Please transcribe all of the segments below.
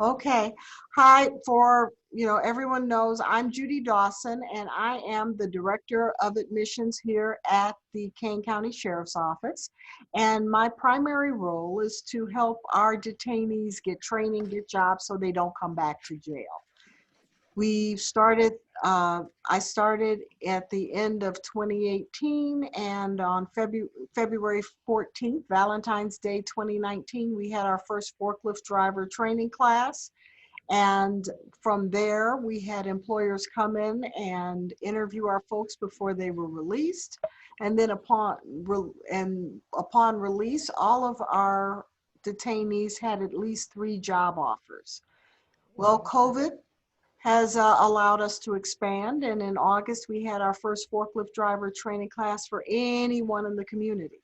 Okay. Hi, for, everyone knows I'm Judy Dawson and I am the Director of Admissions here at the Kane County Sheriff's Office. And my primary role is to help our detainees get training, get jobs so they don't come back to jail. We started, I started at the end of 2018, and on February 14th, Valentine's Day 2019, we had our first forklift driver training class. And from there, we had employers come in and interview our folks before they were released. And then upon release, all of our detainees had at least 3 job offers. Well, COVID has allowed us to expand. And in August, we had our first forklift driver training class for anyone in the community.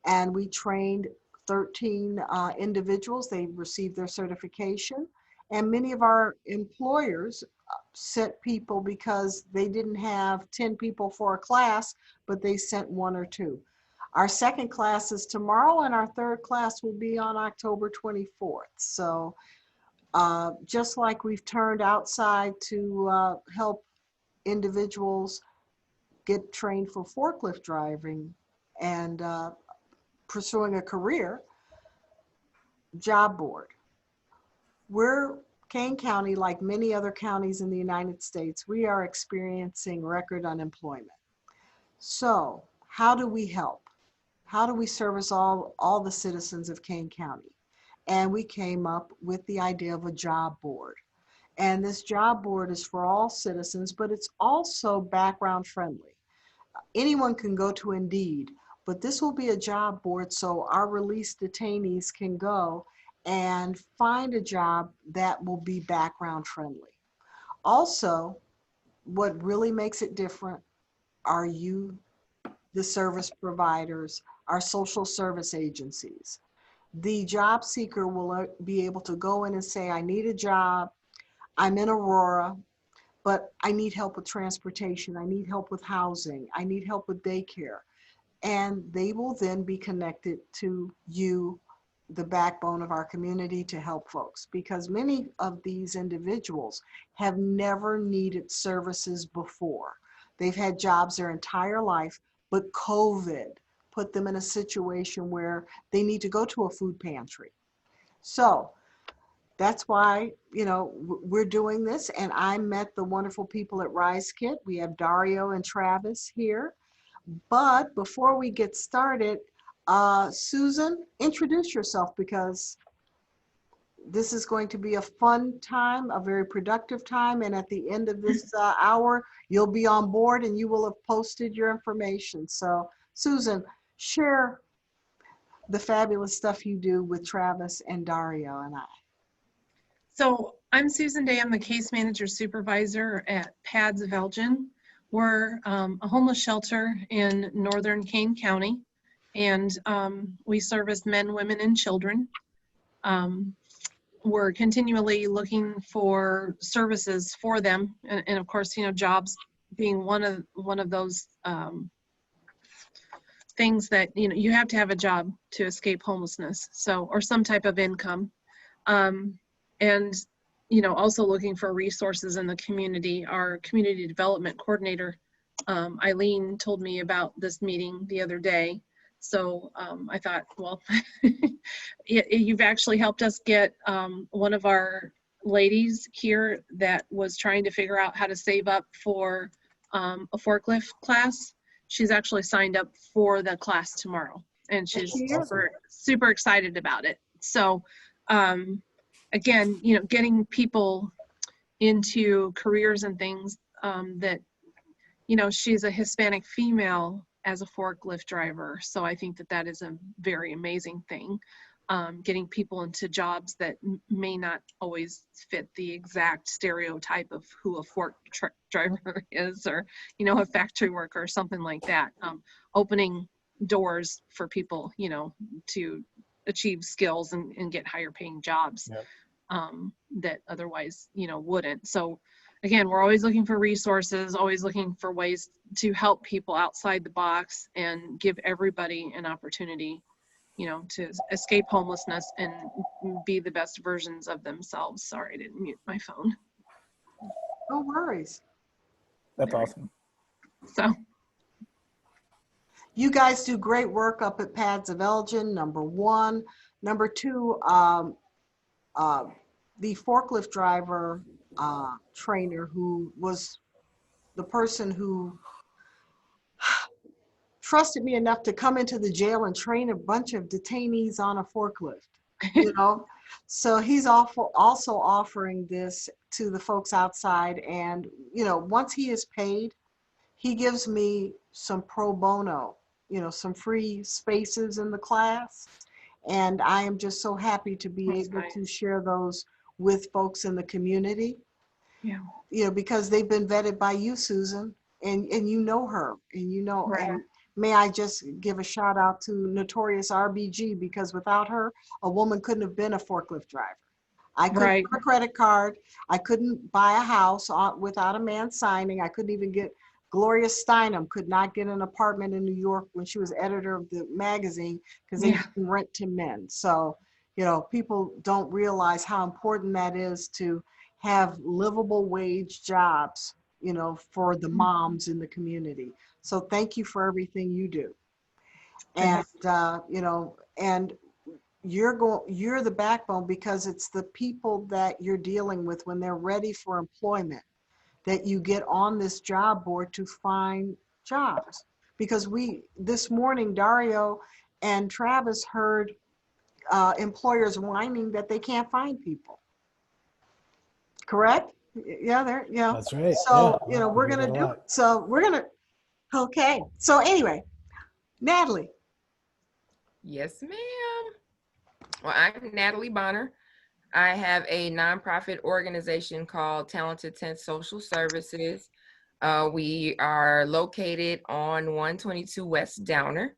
And we trained 13 individuals. They received their certification. And many of our employers sent people because they didn't have 10 people for a class, but they sent 1 or 2. Our second class is tomorrow, and our third class will be on October 24th. So just like we've turned outside to help individuals get trained for forklift driving and pursuing a career, job board. We're Kane County, like many other counties in the United States, we are experiencing record unemployment. So how do we help? How do we service all the citizens of Kane County? And we came up with the idea of a job board. And this job board is for all citizens, but it's also background friendly. Anyone can go to Indeed, but this will be a job board so our released detainees can go and find a job that will be background friendly. Also, what really makes it different are you, the service providers, our social service agencies. The job seeker will be able to go in and say, I need a job, I'm in Aurora, but I need help with transportation, I need help with housing, I need help with daycare. And they will then be connected to you, the backbone of our community, to help folks, because many of these individuals have never needed services before. They've had jobs their entire life, but COVID put them in a situation where they need to go to a food pantry. So that's why, we're doing this. And I met the wonderful people at Rise Kit. We have Dario and Travis here. But before we get started, Susan, introduce yourself, because this is going to be a fun time, a very productive time. And at the end of this hour, you'll be on board and you will have posted your information. So Susan, share the fabulous stuff you do with Travis and Dario and I. So I'm Susan Day. I'm the case manager supervisor at PADS of Elgin. We're a homeless shelter in northern Kane County, and we service men, women, and children. We're continually looking for services for them, and of course, jobs being one of those things that you have to have a job to escape homelessness, or some type of income. And also looking for resources in the community. Our community development coordinator, Eileen, told me about this meeting the other day. So I thought, well, you've actually helped us get one of our ladies here that was trying to figure out how to save up for a forklift class. She's actually signed up for the class tomorrow, and she's super excited about it. So again, getting people into careers and things that, she's a Hispanic female as a forklift driver. So I think that is a very amazing thing. Getting people into jobs that may not always fit the exact stereotype of who a fork driver is, or, a factory worker or something like that. Opening doors for people, to achieve skills and get higher paying jobs. Yep. That otherwise, wouldn't. So again, we're always looking for resources, always looking for ways to help people outside the box and give everybody an opportunity to escape homelessness and be the best versions of themselves. Sorry, I didn't mute my phone. No worries. That's awesome. So You guys do great work up at Pads of Elgin, number one. Number two, the forklift driver trainer who was the person who trusted me enough to come into the jail and train a bunch of detainees on a forklift, you know? So he's also offering this to the folks outside. And, once he is paid, he gives me some pro bono, some free spaces in the class. And I am just so happy to be That's able nice. to share those with folks in the community, yeah, because they've been vetted by you, Susan, and you know her, and Right. and may I just give a shout out to Notorious RBG, because without her, a woman couldn't have been a forklift driver. I couldn't Right. have a credit card. I couldn't buy a house without a man signing. I couldn't even get Gloria Steinem could not get an apartment in New York when she was editor of the magazine, because they Yeah. didn't rent to men. So, people don't realize how important that is to have livable wage jobs, for the moms in the community. So thank you for everything you do. And, and you're the backbone, because it's the people that you're dealing with when they're ready for employment that you get on this job board to find jobs. Because this morning, Dario and Travis heard employers whining that they can't find people. Correct? Yeah. That's right. So, Yeah. we're going to do it. So okay. So anyway, Natalie. Yes, ma'am. Well, I'm Natalie Bonner. I have a nonprofit organization called Talented 10 Social Services. We are located on 122 West Downer,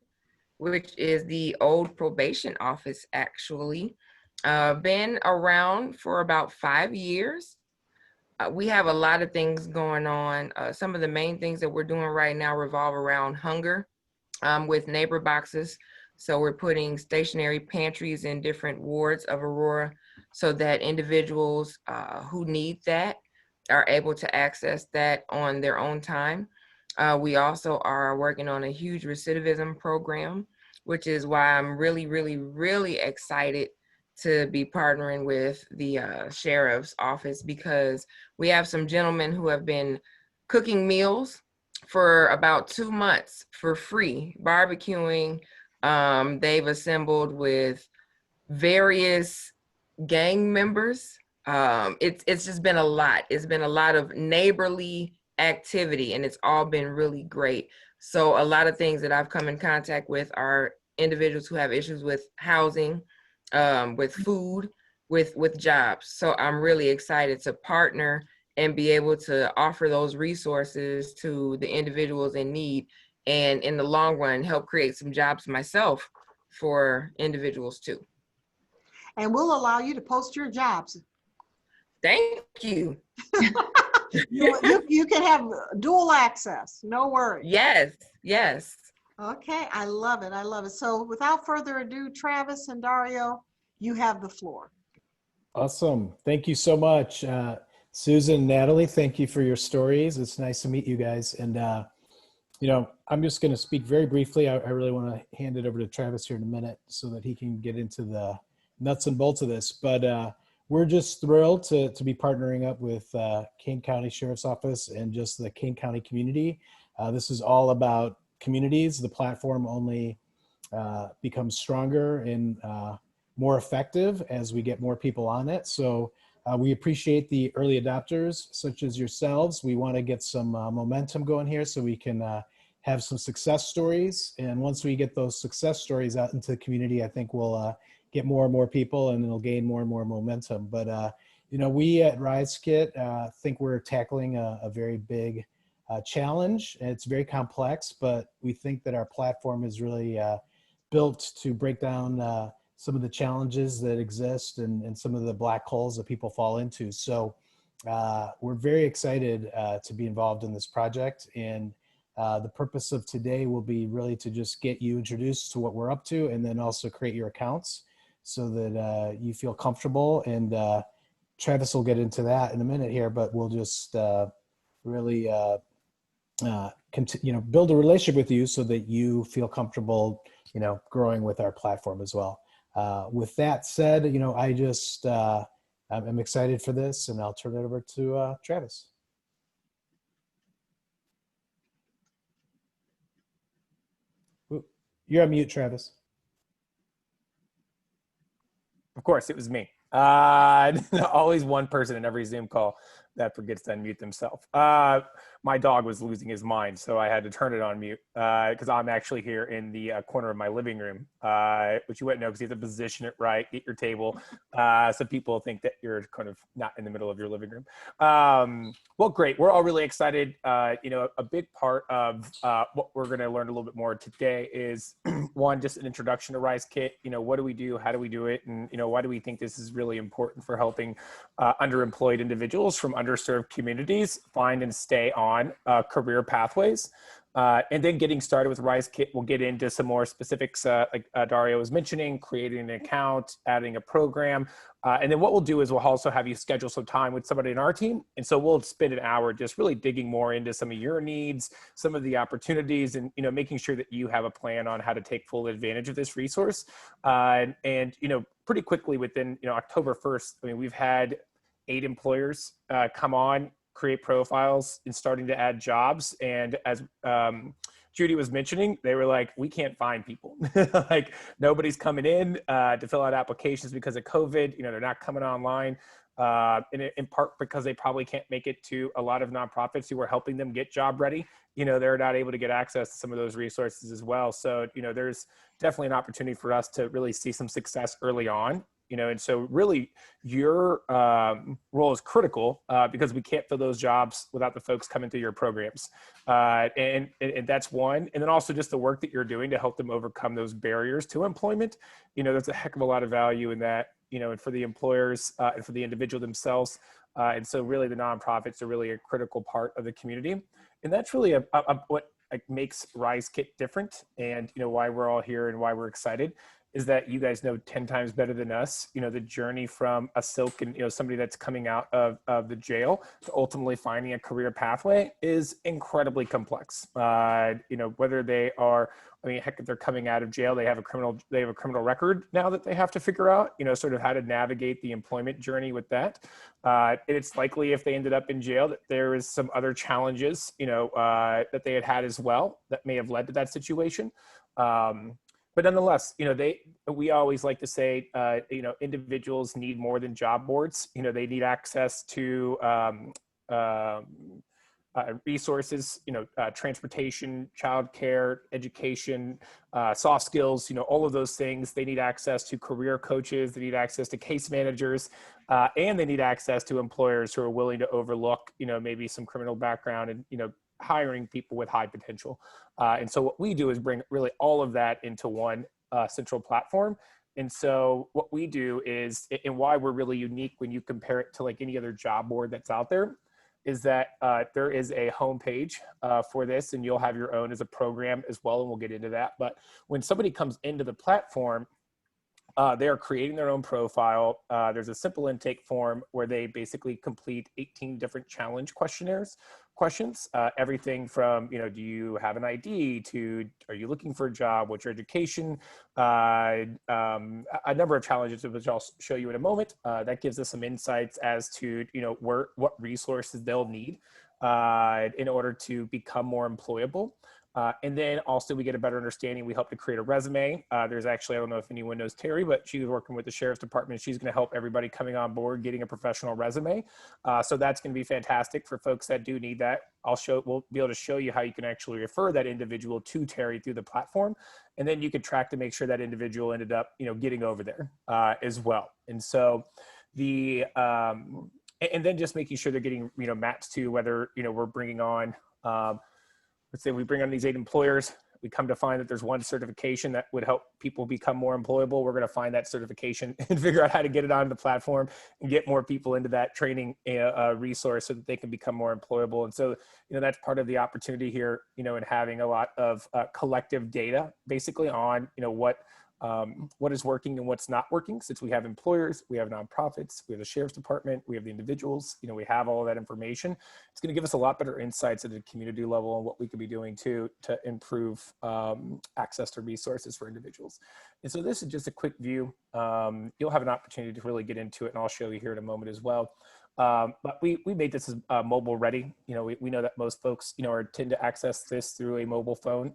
which is the old probation office, actually. Been around for about 5 years. We have a lot of things going on. Some of the main things that we're doing right now revolve around hunger with neighbor boxes. So we're putting stationary pantries in different wards of Aurora so that individuals who need that are able to access that on their own time. We also are working on a huge recidivism program, which is why I'm really, really, really excited to be partnering with the sheriff's office, because we have some gentlemen who have been cooking meals for about 2 months for free, barbecuing. They've assembled with various gang members. It's just been a lot. It's been a lot of neighborly activity, and it's all been really great. So a lot of things that I've come in contact with are individuals who have issues with housing, with food, with jobs. So I'm really excited to partner and be able to offer those resources to the individuals in need, and in the long run, help create some jobs myself for individuals too. And we'll allow you to post your jobs. Thank you. You can have dual access. No worries. Yes, yes. Okay, I love it. I love it. So without further ado, Travis and Dario, you have the floor. Awesome. Thank you so much. Susan, Natalie, thank you for your stories. It's nice to meet you guys. And, I'm just going to speak very briefly. I really want to hand it over to Travis here in a minute so that he can get into the nuts and bolts of this. But we're just thrilled to be partnering up with Kane County Sheriff's Office and just the Kane County community. This is all about communities. The platform only becomes stronger and more effective as we get more people on it. So we appreciate the early adopters such as yourselves. We want to get some momentum going here so we can have some success stories. And once we get those success stories out into the community, I think we'll get more and more people, and it'll gain more and more momentum. But we at Rise Kit think we're tackling a very big challenge. It's very complex, but we think that our platform is really built to break down some of the challenges that exist and some of the black holes that people fall into. So we're very excited to be involved in this project. And The purpose of today will be really to just get you introduced to what we're up to, and then also create your accounts so that you feel comfortable. And Travis will get into that in a minute here, but we'll just really build a relationship with you so that you feel comfortable, growing with our platform as well. With that said, I'm excited for this, and I'll turn it over to Travis. Ooh, you're on mute, Travis. Of course, it was me. Always one person in every Zoom call that forgets to unmute themselves. My dog was losing his mind, so I had to turn it on mute because I'm actually here in the corner of my living room, which you wouldn't know because you have to position it right, get your table, so people think that you're kind of not in the middle of your living room. Well, great. We're all really excited. A big part of what we're going to learn a little bit more today is one, just an introduction to Rise Kit. What do we do? How do we do it? And, why do we think this is really important for helping underemployed individuals from underserved communities find and stay on career pathways. And then getting started with Rise Kit, we'll get into some more specifics like Dario was mentioning, creating an account, adding a program. And then what we'll do is we'll also have you schedule some time with somebody in our team. And so we'll spend an hour just really digging more into some of your needs, some of the opportunities, and, making sure that you have a plan on how to take full advantage of this resource. And pretty quickly within, October 1st, we've had 8 employers come on, create profiles, and starting to add jobs. And as Judy was mentioning, they were like, we can't find people. Like nobody's coming in to fill out applications because of COVID. They're not coming online. In part because they probably can't make it to a lot of nonprofits who are helping them get job ready. They're not able to get access to some of those resources as well. So, there's definitely an opportunity for us to really see some success early on. And so really your role is critical because we can't fill those jobs without the folks coming through your programs. And that's one. And then also just the work that you're doing to help them overcome those barriers to employment. There's a heck of a lot of value in that, and for the employers and for the individual themselves. And so really the nonprofits are really a critical part of the community. And that's really what makes Rise Kit different, and why we're all here and why we're excited is that you guys know 10 times better than us, the journey from a silk and, somebody that's coming out of the jail to ultimately finding a career pathway is incredibly complex. Whether they are, heck, if they're coming out of jail, they have a criminal record now that they have to figure out, sort of how to navigate the employment journey with that. And it's likely if they ended up in jail that there is some other challenges, that they had as well that may have led to that situation. But nonetheless, we always like to say, individuals need more than job boards. They need access to resources, transportation, childcare, education, soft skills, all of those things. They need access to career coaches. They need access to case managers, and they need access to employers who are willing to overlook, maybe some criminal background and, hiring people with high potential. And so what we do is bring really all of that into one central platform. And so what we do is, and why we're really unique when you compare it to like any other job board that's out there, is that there is a homepage for this, and you'll have your own as a program as well, and we'll get into that. But when somebody comes into the platform, they are creating their own profile. There's a simple intake form where they basically complete 18 different challenge questions, everything from, do you have an ID to, are you looking for a job? What's your education? A number of challenges, which I'll show you in a moment. That gives us some insights as to, what resources they'll need in order to become more employable. And then also we get a better understanding. We help to create a resume. There's actually, I don't know if anyone knows Terry, but she's working with the Sheriff's Department. She's going to help everybody coming on board getting a professional resume. So that's going to be fantastic for folks that do need that. We'll be able to show you how you can actually refer that individual to Terry through the platform. And then you can track to make sure that individual ended up, getting over there as well. And so and then just making sure they're getting, matched to whether, we're bringing on, let's say we bring on these 8 employers, We come to find that there's one certification that would help people become more employable. We're going to find that certification and figure out how to get it onto the platform and get more people into that training resource so that they can become more employable. And so, that's part of the opportunity here, in having a lot of collective data basically on, what is working and what's not working, since we have employers, we have nonprofits, we have the sheriff's department, we have the individuals, we have all of that information. It's going to give us a lot better insights at the community level on what we could be doing to improve access to resources for individuals. And so this is just a quick view. You'll have an opportunity to really get into it, and I'll show you here in a moment as well. But we made this as mobile ready. We know that most folks, tend to access this through a mobile phone.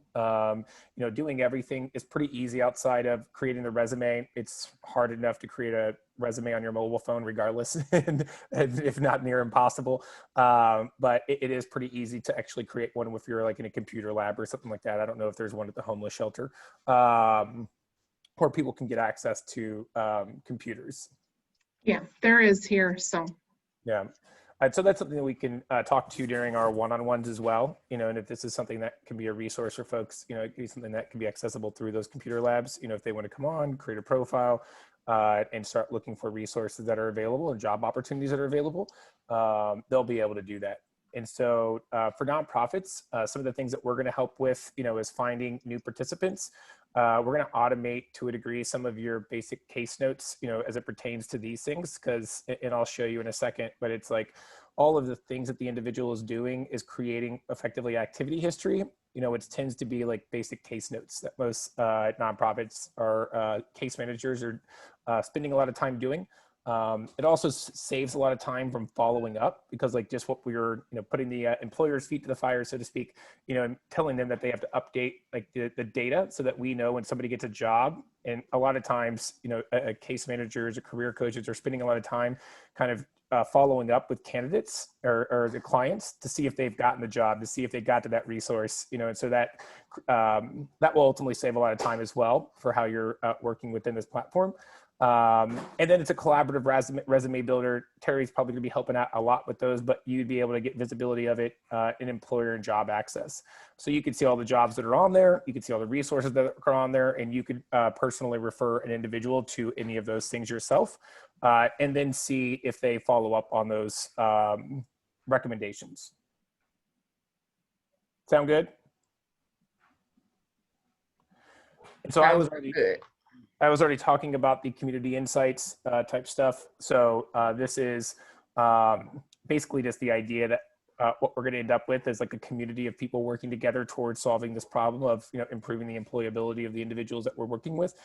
Doing everything is pretty easy outside of creating the resume. It's hard enough to create a resume on your mobile phone regardless, and if not near impossible. But it is pretty easy to actually create one if you're like in a computer lab or something like that. I don't know if there's one at the homeless shelter, or people can get access to computers. Yeah, there is here, so. Yeah. So that's something that we can talk to during our one-on-ones as well, and if this is something that can be a resource for folks, it can be something that can be accessible through those computer labs, if they want to come on, create a profile, and start looking for resources that are available and job opportunities that are available, they'll be able to do that. And so for nonprofits, some of the things that we're going to help with, is finding new participants. We're going to automate to a degree some of your basic case notes, as it pertains to these things, and I'll show you in a second, but it's like all of the things that the individual is doing is creating effectively activity history. It tends to be like basic case notes that most nonprofits or case managers are spending a lot of time doing. It also saves a lot of time from following up, because like just what we were, putting the employer's feet to the fire, so to speak, and telling them that they have to update like the data so that we know when somebody gets a job. And a lot of times, case managers or career coaches are spending a lot of time kind of following up with candidates or the clients to see if they've gotten the job, to see if they got to that resource, and so that that will ultimately save a lot of time as well for how you're working within this platform. And then it's a collaborative resume builder. Terry's probably going to be helping out a lot with those, but you'd be able to get visibility of it in employer and job access. So you can see all the jobs that are on there. You can see all the resources that are on there, and you could personally refer an individual to any of those things yourself, and then see if they follow up on those recommendations. Sound good? And so Sounds good. I was already talking about the community insights type stuff. So this is basically just the idea that what we're going to end up with is like a community of people working together towards solving this problem of improving the employability of the individuals that we're working with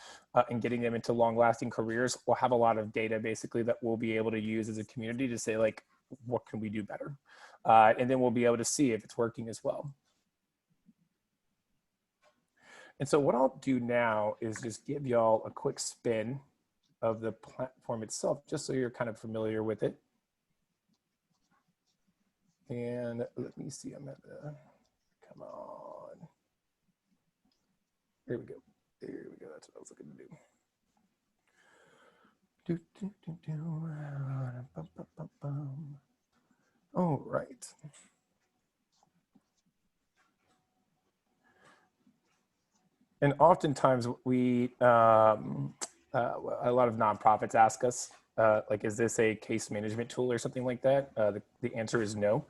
and getting them into long-lasting careers. We'll have a lot of data basically that we'll be able to use as a community to say like, what can we do better? And then we'll be able to see if it's working as well. And so what I'll do now is just give y'all a quick spin of the platform itself, just so you're kind of familiar with it. And let me see, I'm at the, come on. There we go. There we go, that's what I was looking to do. All right. And oftentimes we, a lot of nonprofits ask us, like, is this a case management tool or something like that? The answer is no.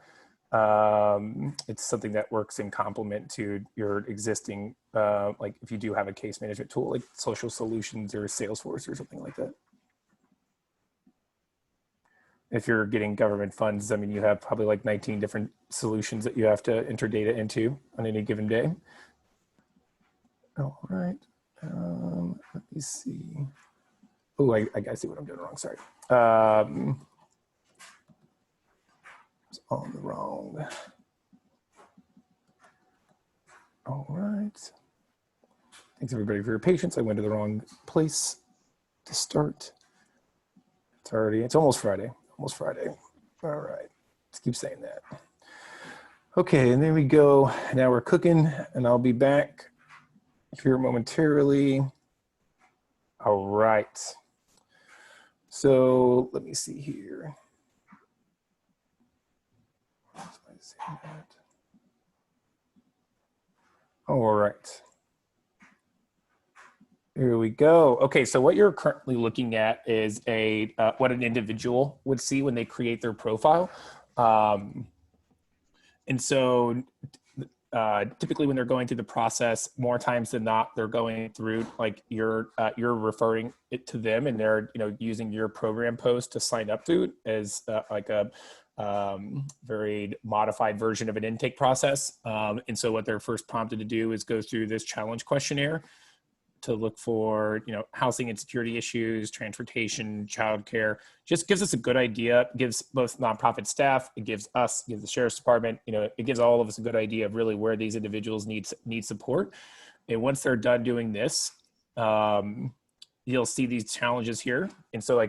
It's something that works in complement to your existing, like if you do have a case management tool, like Social Solutions or Salesforce or something like that. If you're getting government funds, I mean, you have probably like 19 different solutions that you have to enter data into on any given day. All right, let me see. Oh, I see what I'm doing wrong, sorry. It's on the wrong. All right. Thanks everybody for your patience. I went to the wrong place to start. It's almost Friday, almost Friday. All right, let's keep saying that. Okay, and there we go. Now we're cooking, and I'll be back here momentarily. All right. So let me see here. All right. Here we go. Okay, so what you're currently looking at is what an individual would see when they create their profile. And so typically when they're going through the process, more times than not, they're going through like you're referring it to them, and they're using your program post to sign up to it as like a very modified version of an intake process. And so what they're first prompted to do is go through this challenge questionnaire to look for, housing and security issues, transportation, childcare. Just gives us a good idea, gives both nonprofit staff, it gives us, gives the sheriff's department, it gives all of us a good idea of really where these individuals need support. And once they're done doing this, you'll see these challenges here. And so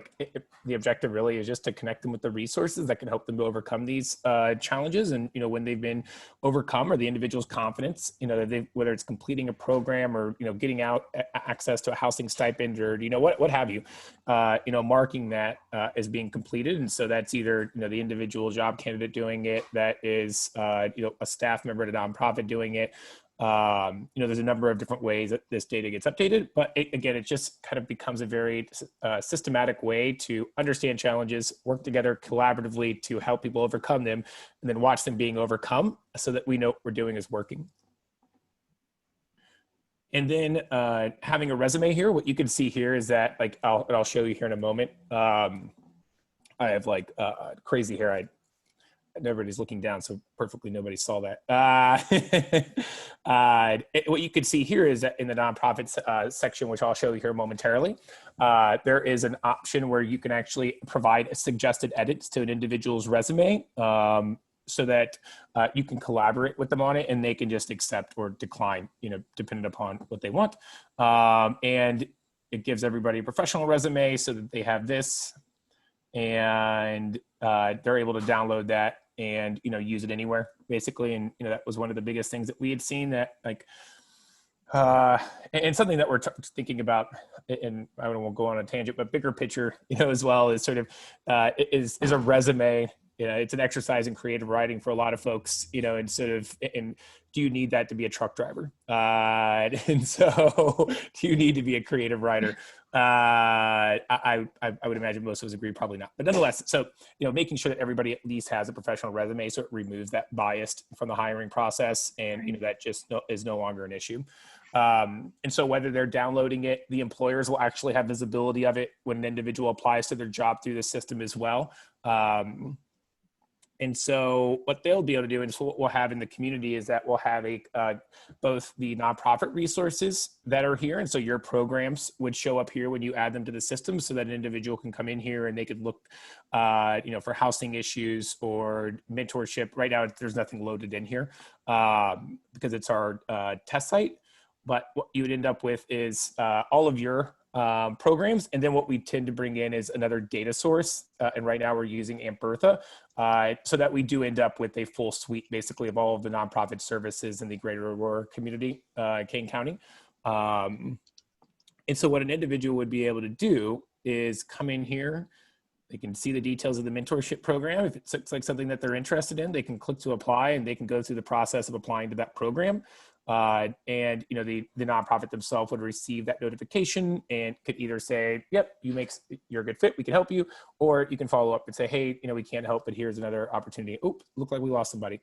the objective really is just to connect them with the resources that can help them to overcome these challenges. And, when they've been overcome, or the individual's confidence, that whether it's completing a program or, getting out access to a housing stipend or, what have you, marking that as being completed. And so that's either, the individual job candidate doing it, that is, a staff member at a nonprofit doing it. There's a number of different ways that this data gets updated, but again, it just kind of becomes a very systematic way to understand challenges, work together collaboratively to help people overcome them, and then watch them being overcome so that we know what we're doing is working. And then having a resume here, what you can see here is that, I'll show you here in a moment. I have crazy hair. Everybody's looking down, so perfectly nobody saw that. What you can see here is that in the nonprofit section, which I'll show you here momentarily, there is an option where you can actually provide suggested edits to an individual's resume, so that you can collaborate with them on it, and they can just accept or decline, depending upon what they want. And it gives everybody a professional resume so that they have this, and they're able to download that and use it anywhere basically. And that was one of the biggest things that we had seen, that and something that we're thinking about, and I won't go on a tangent, but bigger picture as well, is sort of is a resume. It's an exercise in creative writing for a lot of folks, and do you need that to be a truck driver? And so do you need to be a creative writer? I would imagine most of us agree, probably not. But nonetheless, so, making sure that everybody at least has a professional resume, so it removes that bias from the hiring process, and, that just is no longer an issue. And so whether they're downloading it, the employers will actually have visibility of it when an individual applies to their job through the system as well. And so what they'll be able to do, and so what we'll have in the community, is that we'll have both the nonprofit resources that are here. And so your programs would show up here when you add them to the system, so that an individual can come in here and they could look, for housing issues or mentorship. Right now, there's nothing loaded in here because it's our test site. But what you would end up with is all of your programs. And then what we tend to bring in is another data source. And right now we're using Ambertha, so that we do end up with a full suite basically of all of the nonprofit services in the greater Aurora community, Kane County. And so what an individual would be able to do is come in here. They can see the details of the mentorship program. If it looks like something that they're interested in, they can click to apply, and they can go through the process of applying to that program. And the nonprofit themselves would receive that notification and could either say, yep, you're a good fit, we can help you, or you can follow up and say, hey, we can't help, but here's another opportunity. Oh, look like we lost somebody.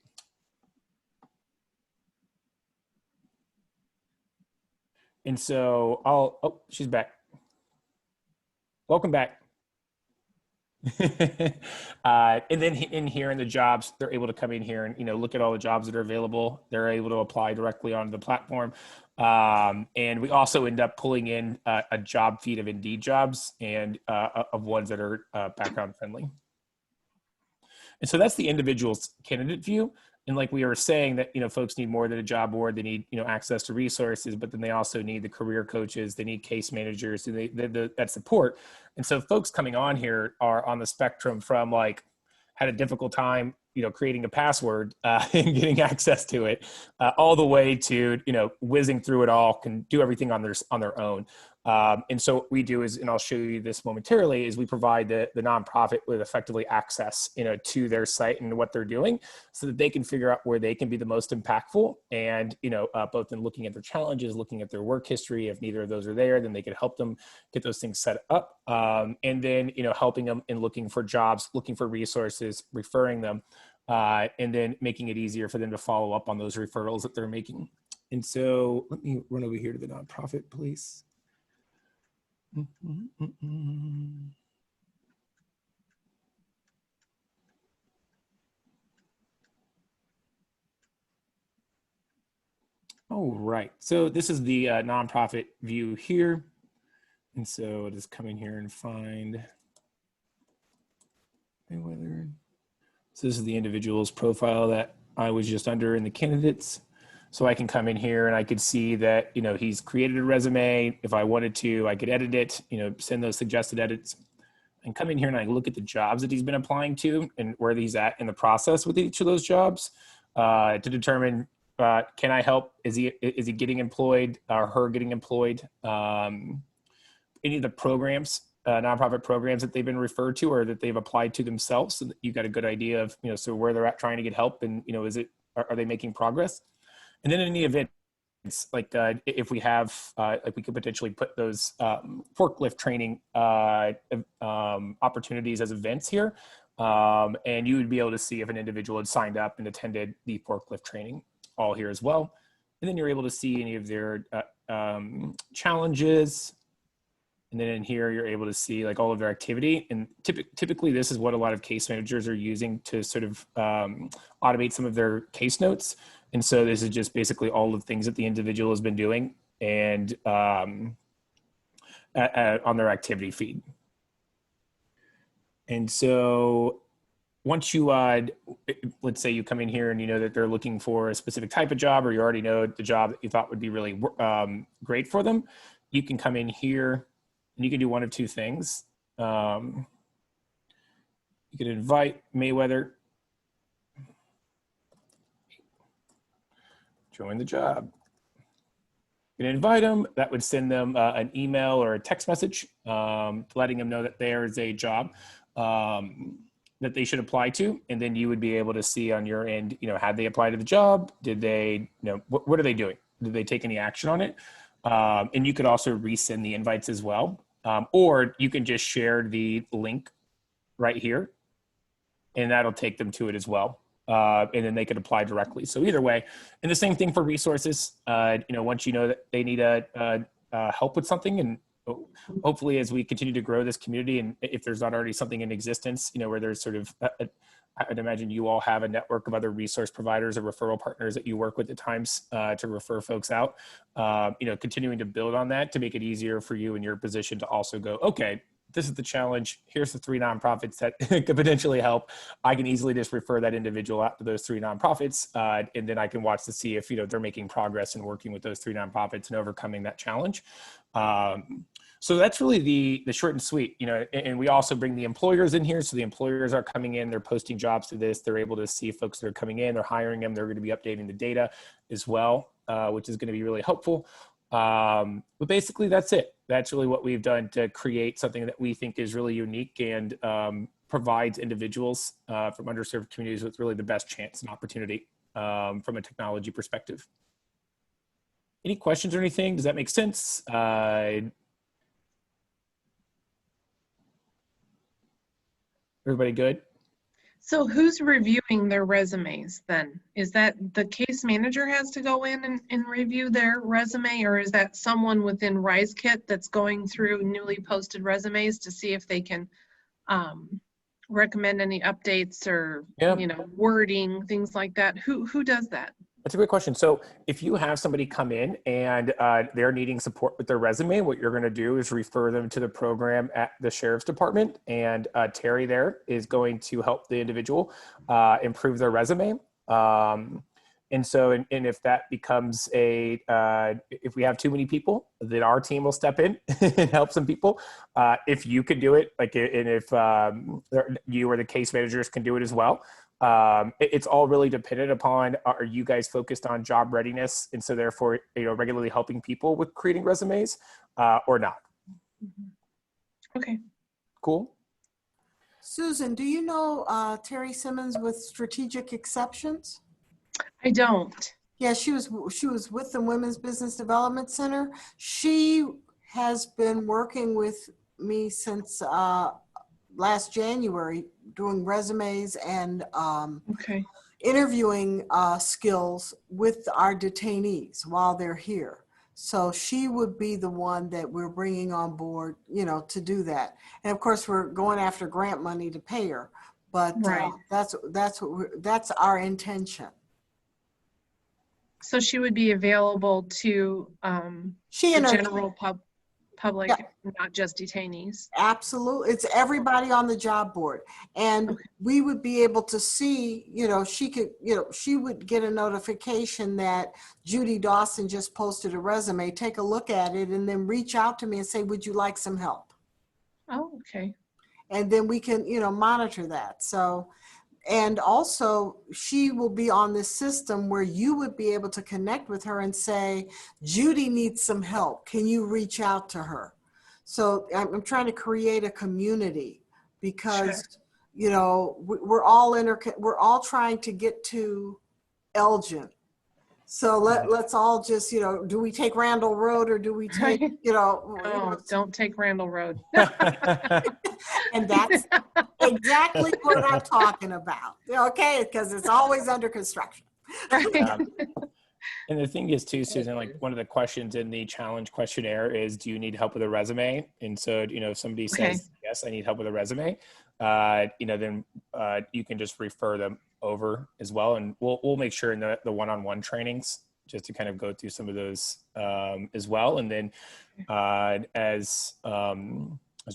And so oh, she's back. Welcome back. And then in here in the jobs, they're able to come in here and look at all the jobs that are available. They're able to apply directly onto the platform, and we also end up pulling in a job feed of Indeed jobs and of ones that are background friendly. And so that's the individual's candidate view. And like we were saying, that folks need more than a job board. They need access to resources, but then they also need the career coaches. They need case managers. They that support. And so folks coming on here are on the spectrum from had a difficult time creating a password and getting access to it, all the way to whizzing through it all, can do everything on their own. And so what we do is, and I'll show you this momentarily, is we provide the nonprofit with effectively access, to their site and what they're doing, so that they can figure out where they can be the most impactful. And, both in looking at their challenges, looking at their work history. If neither of those are there, then they can help them get those things set up. And then, helping them in looking for jobs, looking for resources, referring them, and then making it easier for them to follow up on those referrals that they're making. And so let me run over here to the nonprofit, please. All right, so this is the nonprofit view here. And so I'll just come in here and find Mayweather. So this is the individual's profile that I was just under in the candidates. So I can come in here and I could see that, he's created a resume. If I wanted to, I could edit it, send those suggested edits, and come in here and I look at the jobs that he's been applying to and where he's at in the process with each of those jobs, to determine, can I help? Is he getting employed or her getting employed? Any of the programs, nonprofit programs that they've been referred to or that they've applied to themselves, so that you got a good idea of, so where they're at trying to get help, and, are they making progress? And then in the event, like if we have, we could potentially put those forklift training opportunities as events here. And you would be able to see if an individual had signed up and attended the forklift training all here as well. And then you're able to see any of their challenges. And then in here, you're able to see like all of their activity. And typically this is what a lot of case managers are using to sort of automate some of their case notes. And so this is just basically all of the things that the individual has been doing and on their activity feed. And so once you, let's say you come in here and you know that they're looking for a specific type of job, or you already know the job that you thought would be really great for them, you can come in here and you can do one of two things. You can invite Mayweather, join the job. You can invite them. That would send them an email or a text message letting them know that there is a job that they should apply to. And then you would be able to see on your end, had they applied to the job? Did they, what are they doing? Did they take any action on it? And you could also resend the invites as well. Or you can just share the link right here and that'll take them to it as well. And then they could apply directly. So either way, and the same thing for resources. Once you know that they need help with something, and hopefully as we continue to grow this community, and if there's not already something in existence, where there's sort of, I'd imagine you all have a network of other resource providers or referral partners that you work with at times to refer folks out. Continuing to build on that to make it easier for you in your position to also go, okay, this is the challenge. Here's the 3 nonprofits that could potentially help. I can easily just refer that individual out to those 3 nonprofits. And then I can watch to see if, they're making progress in working with those 3 nonprofits and overcoming that challenge. So that's really the short and sweet, and we also bring the employers in here. So the employers are coming in, they're posting jobs to this. They're able to see folks that are coming in, they're hiring them. They're going to be updating the data as well, which is going to be really helpful. But basically that's it. That's really what we've done to create something that we think is really unique and provides individuals from underserved communities with really the best chance and opportunity from a technology perspective. Any questions or anything? Does that make sense? Everybody good? So who's reviewing their resumes then? Is that the case manager has to go in and review their resume, or is that someone within RiseKit that's going through newly posted resumes to see if they can recommend any updates or wording, things like that? Who does that? That's a great question. So if you have somebody come in and they're needing support with their resume, what you're going to do is refer them to the program at the Sheriff's Department, and Terry there is going to help the individual improve their resume. And so, and if that becomes if we have too many people, then our team will step in and help some people. If you can do it, and if you or the case managers can do it as well, It's all really dependent upon, are you guys focused on job readiness, and so therefore, regularly helping people with creating resumes, or not? Okay. Cool. Susan, do you know Terry Simmons with Strategic Exceptions? I don't. Yeah, she was with the Women's Business Development Center. She has been working with me since last January, doing resumes and Okay. interviewing skills with our detainees while they're here. So she would be the one that we're bringing on board, to do that. And of course, we're going after grant money to pay her, but Right. that's our intention. So she would be available to She the and her general public, Yeah. not just detainees. Absolutely. It's everybody on the job board. And Okay. we would be able to see, she would get a notification that Judy Dawson just posted a resume, take a look at it, and then reach out to me and say, would you like some help? Oh, okay. And then we can, monitor that. So, and also she will be on this system where you would be able to connect with her and say, Judy needs some help. Can you reach out to her? So I'm trying to create a community because, we're all trying to get to Elgin. So let's all just, do we take Randall Road or do we take, Right. Oh, don't take Randall Road. and that's exactly what I'm talking about. Okay, because it's always under construction. Right. And the thing is too, Susan, like one of the questions in the challenge questionnaire is, do you need help with a resume? And so, if somebody says, yes, I need help with a resume, then you can just refer them over as well. And we'll make sure in the one-on-one trainings just to kind of go through some of those as well. And then as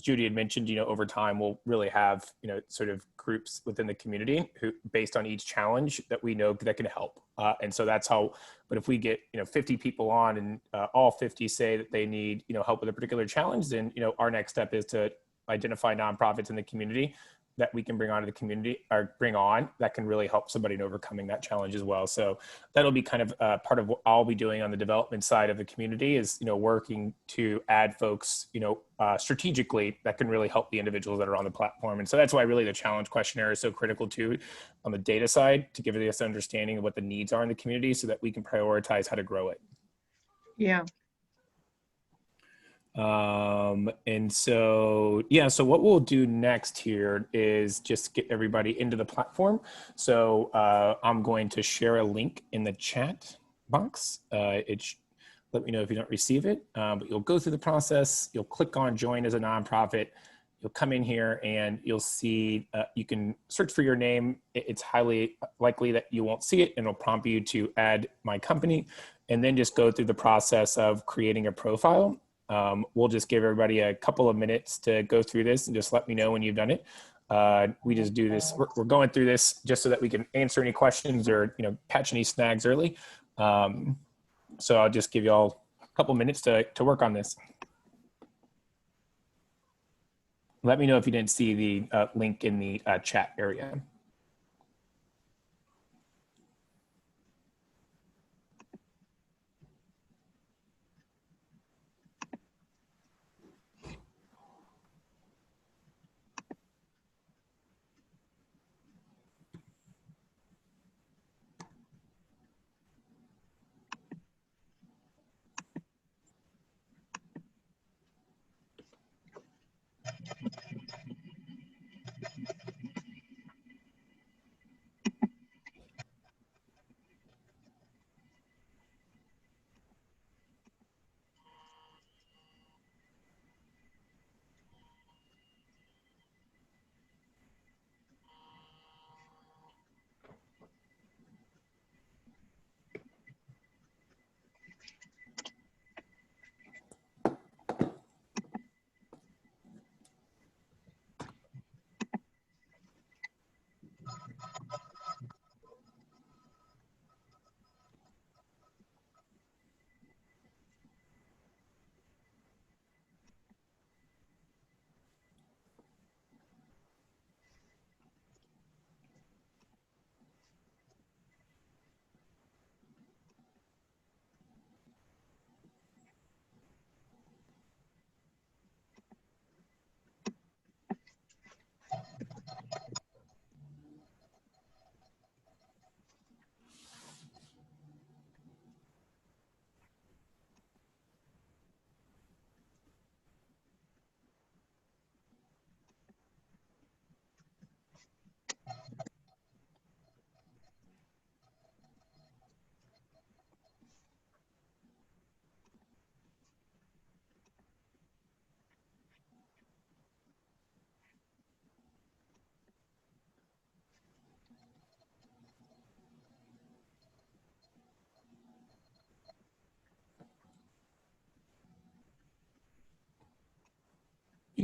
Judy had mentioned, over time, we'll really have, sort of groups within the community who, based on each challenge that we know that can help. And so that's how, but if we get, 50 people on and all 50 say that they need, help with a particular challenge, then, our next step is to identify nonprofits in the community that we can bring onto the community or bring on that can really help somebody in overcoming that challenge as well. So that'll be kind of part of what I'll be doing on the development side of the community is, working to add folks, strategically that can really help the individuals that are on the platform. And so that's why really the challenge questionnaire is so critical too on the data side to give us understanding of what the needs are in the community so that we can prioritize how to grow it. Yeah. And so, so what we'll do next here is just get everybody into the platform. So I'm going to share a link in the chat box. Let me know if you don't receive it, but you'll go through the process. You'll click on join as a nonprofit. You'll come in here and you'll see, you can search for your name. It's highly likely that you won't see it and it'll prompt you to add my company and then just go through the process of creating a profile. We'll just give everybody a couple of minutes to go through this and just let me know when you've done it. We just do this. We're going through this just so that we can answer any questions or, catch any snags early. So I'll just give you all a couple minutes to work on this. Let me know if you didn't see the link in the chat area.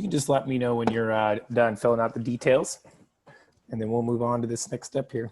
You can just let me know when you're done filling out the details, and then we'll move on to this next step here.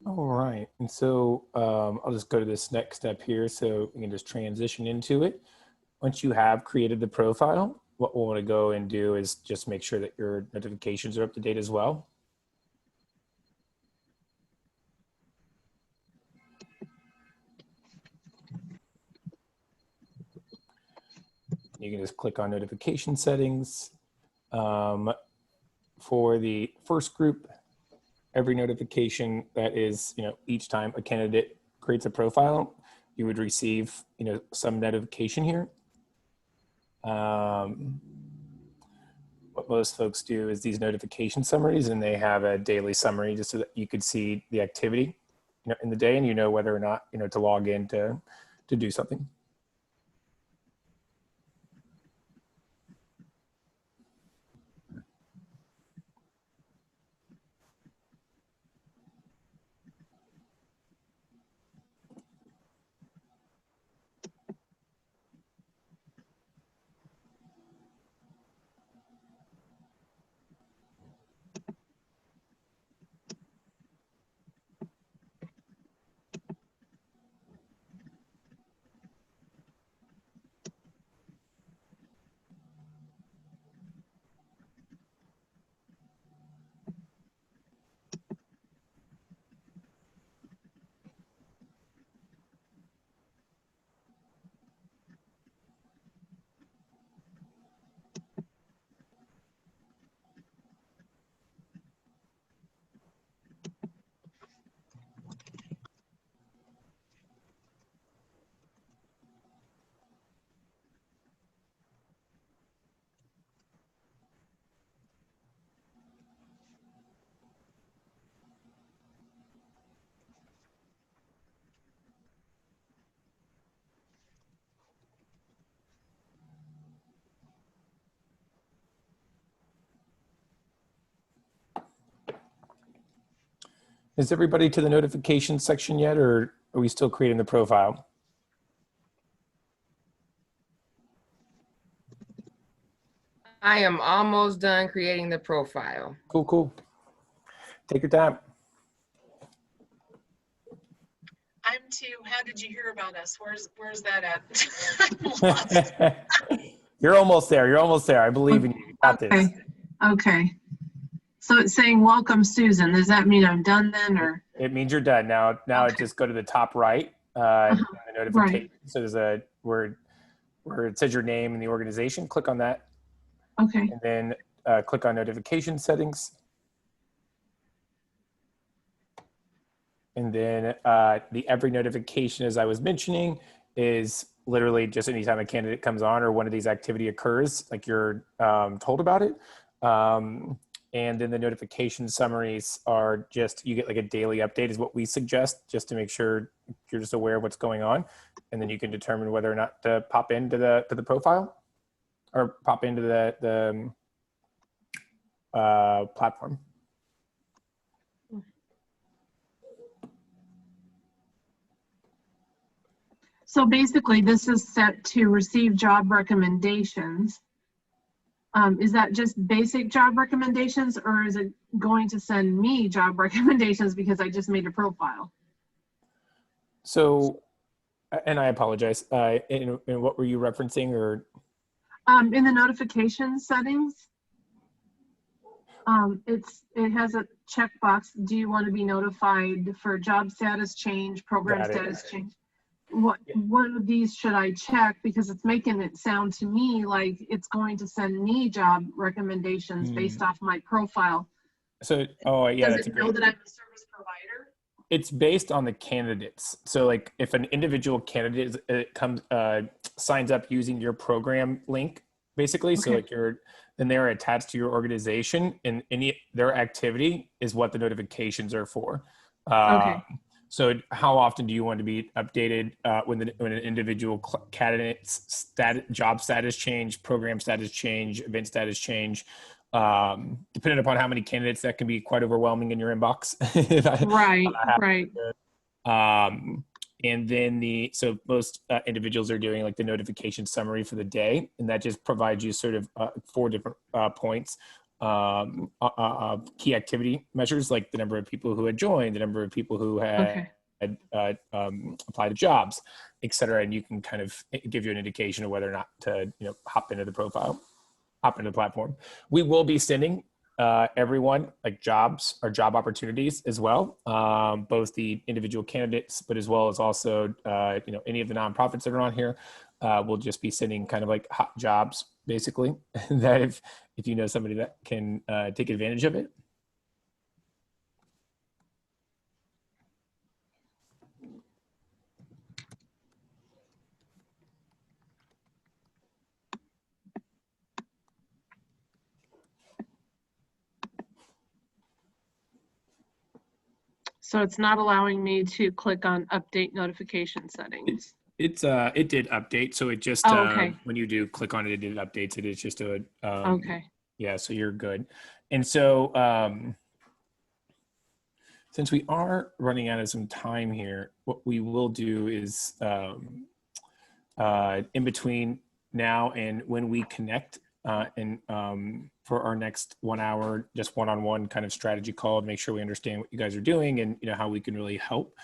All right, and so I'll just go to this next step here so we can just transition into it. Once you have created the profile, what we'll want to go and do is just make sure that your notifications are up to date as well. You can just click on notification settings. For the first group, every notification that is, each time a candidate creates a profile, you would receive, some notification here. What most folks do is these notification summaries, and they have a daily summary just so that you could see the activity, in the day, and whether or not, to log in to do something. Is everybody to the notification section yet, or are we still creating the profile? I am almost done creating the profile. Cool, cool. Take your time. I'm too. How did you hear about us? Where's that at? You're almost there. You're almost there. I believe in you. You got this. Okay. So it's saying welcome, Susan. Does that mean I'm done then, or? It means you're done. Now Okay. just go to the top right. The notification. Right. So there's a where it says your name and the organization. Click on that. Okay. And then click on notification settings. And then the every notification, as I was mentioning, is literally just anytime a candidate comes on or one of these activity occurs, like you're told about it, And then the notification summaries are just, you get like a daily update is what we suggest, just to make sure you're just aware of what's going on. And then you can determine whether or not to pop into the profile or pop into the platform. So basically, this is set to receive job recommendations. Is that just basic job recommendations, or is it going to send me job recommendations because I just made a profile? So, and I apologize, in what were you referencing, or? In the notification settings, it has a checkbox. Do you want to be notified for job status change, program Got it. status change? What of these should I check? Because it's making it sound to me like it's going to send me job recommendations based off my profile. So, oh yeah, Does that's a it know great. that I'm a service provider? It's based on the candidates. So like if an individual candidate signs up using your program link, basically, so Okay. like then they're attached to your organization, and their activity is what the notifications are for. Okay. So how often do you want to be updated when an individual candidate's job status change, program status change, event status change? Depending upon how many candidates, that can be quite overwhelming in your inbox. Right. And then so most individuals are doing like the notification summary for the day, and that just provides you sort of 4 different points. Key activity measures, like the number of people who had joined, the number of people who had applied to jobs, et cetera. And you can kind of give you an indication of whether or not to hop into the platform. We will be sending everyone like jobs or job opportunities as well, both the individual candidates, but as well as also any of the nonprofits that are on here. We'll just be sending kind of like hot jobs, basically, that if you know somebody that can take advantage of it. So it's not allowing me to click on update notification settings. It did update, so it just okay. When you do click on it, it updates it. It's just a Okay. Yeah, so you're good. And so since we are running out of some time here, what we will do is in between now and when we connect and for our next 1 hour, just one-on-one kind of strategy call to make sure we understand what you guys are doing and how we can really help.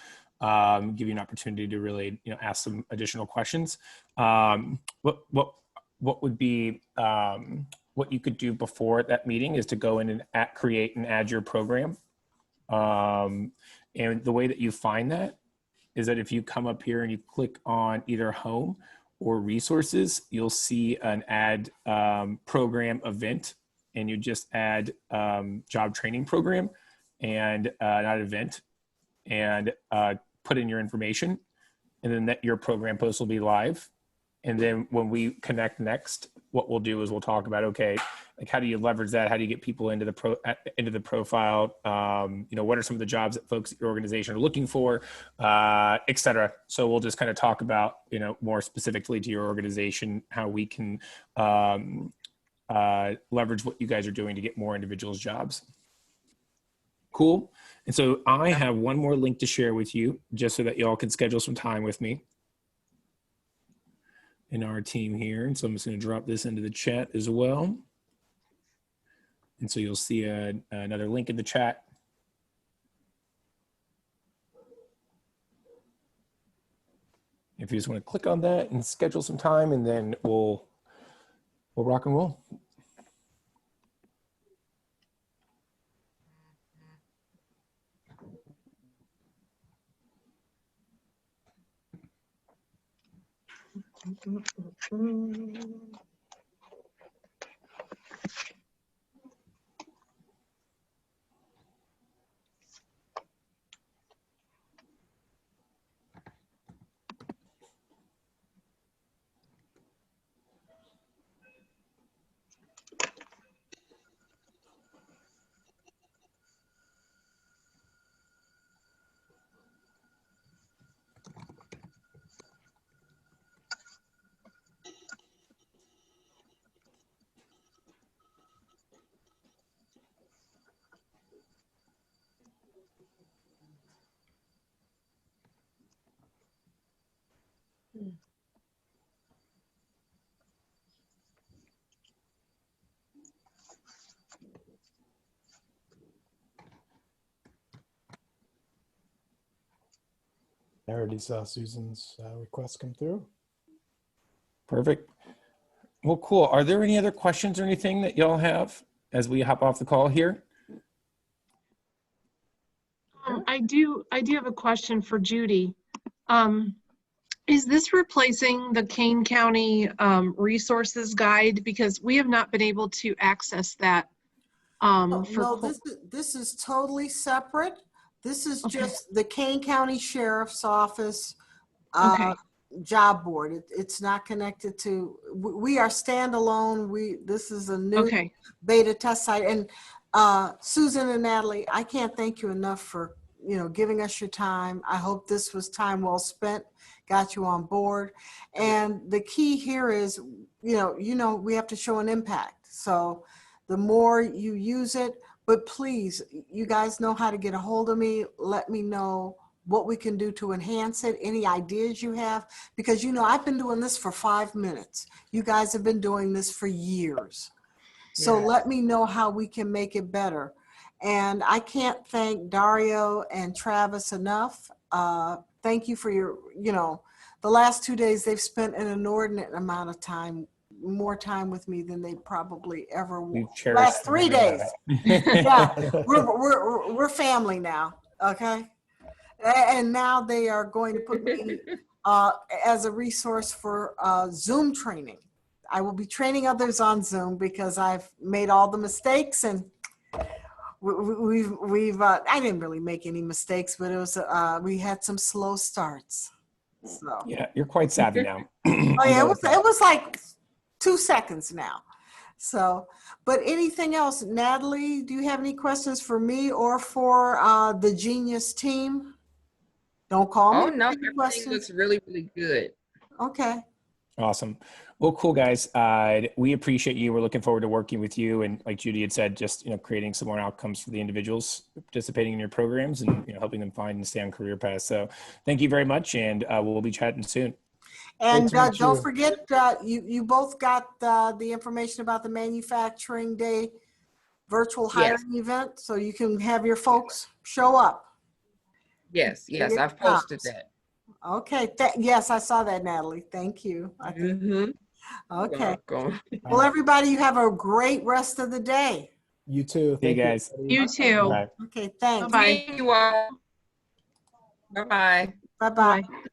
Give you an opportunity to really ask some additional questions. What would be what you could do before that meeting is to go in and create and add your program. And the way that you find that is that if you come up here and you click on either home or resources, you'll see an add program event, and you just add job training program and not event, and put in your information, and then your program post will be live. And then when we connect next, what we'll do is we'll talk about, okay, like how do you leverage that? How do you get people into the profile? What are some of the jobs that folks at your organization are looking for, et cetera. So we'll just kind of talk about, more specifically to your organization, how we can leverage what you guys are doing to get more individuals jobs. Cool. And so I have one more link to share with you, just so that y'all can schedule some time with me in our team here. And so I'm just going to drop this into the chat as well. And so you'll see another link in the chat. If you just want to click on that and schedule some time, and then we'll rock and roll. I already saw Susan's request come through. Perfect. Well, cool. Are there any other questions or anything that y'all have as we hop off the call here? I do have a question for Judy. Is this replacing the Kane County resources guide? Because we have not been able to access that. No, this is totally separate. This is Okay. just the Kane County Sheriff's Office Okay. job board. It's not connected to, we are standalone. This is a new Okay. beta test site. And Susan and Natalie, I can't thank you enough for, giving us your time. I hope this was time well spent, got you on board. And the key here is, we have to show an impact. So the more you use it, but please, you guys know how to get a hold of me. Let me know what we can do to enhance it, any ideas you have, because I've been doing this for 5 minutes. You guys have been doing this for years. So Yeah. let me know how we can make it better. And I can't thank Dario and Travis enough. Thank you for your, the last 2 days they've spent an inordinate amount of time, more time with me than they probably ever We've will. cherished Last 3 days. Yeah, Well, we're family now, okay? And now they are going to put me as a resource for Zoom training. I will be training others on Zoom because I've made all the mistakes, and we've I didn't really make any mistakes, but it was we had some slow starts. So Yeah, you're quite savvy now. oh yeah, it was like 2 seconds now. So, but anything else, Natalie? Do you have any questions for me or for the Genius team? Don't call me. Oh with no, any everything questions. looks really, really good. Okay. Awesome. Well, cool guys. We appreciate you. We're looking forward to working with you. And like Judy had said, just, creating some more outcomes for the individuals participating in your programs and, helping them find and stay on career paths. So thank you very much. And we'll be chatting soon. And Great to meet don't you. forget, you both got the information about the Manufacturing Day virtual Yes. hiring event, so you can have your folks show up. Yes, Get I've posted jobs. that. Okay. Yes, I saw that, Natalie. Thank you. I think. Mhm. Okay. Welcome. Well, everybody, you have a great rest of the day. You too. Hey Thank you. guys. everybody. You Okay. too. Bye. Okay. Thanks. Bye-bye. See you all. Bye-bye. Bye-bye. Bye.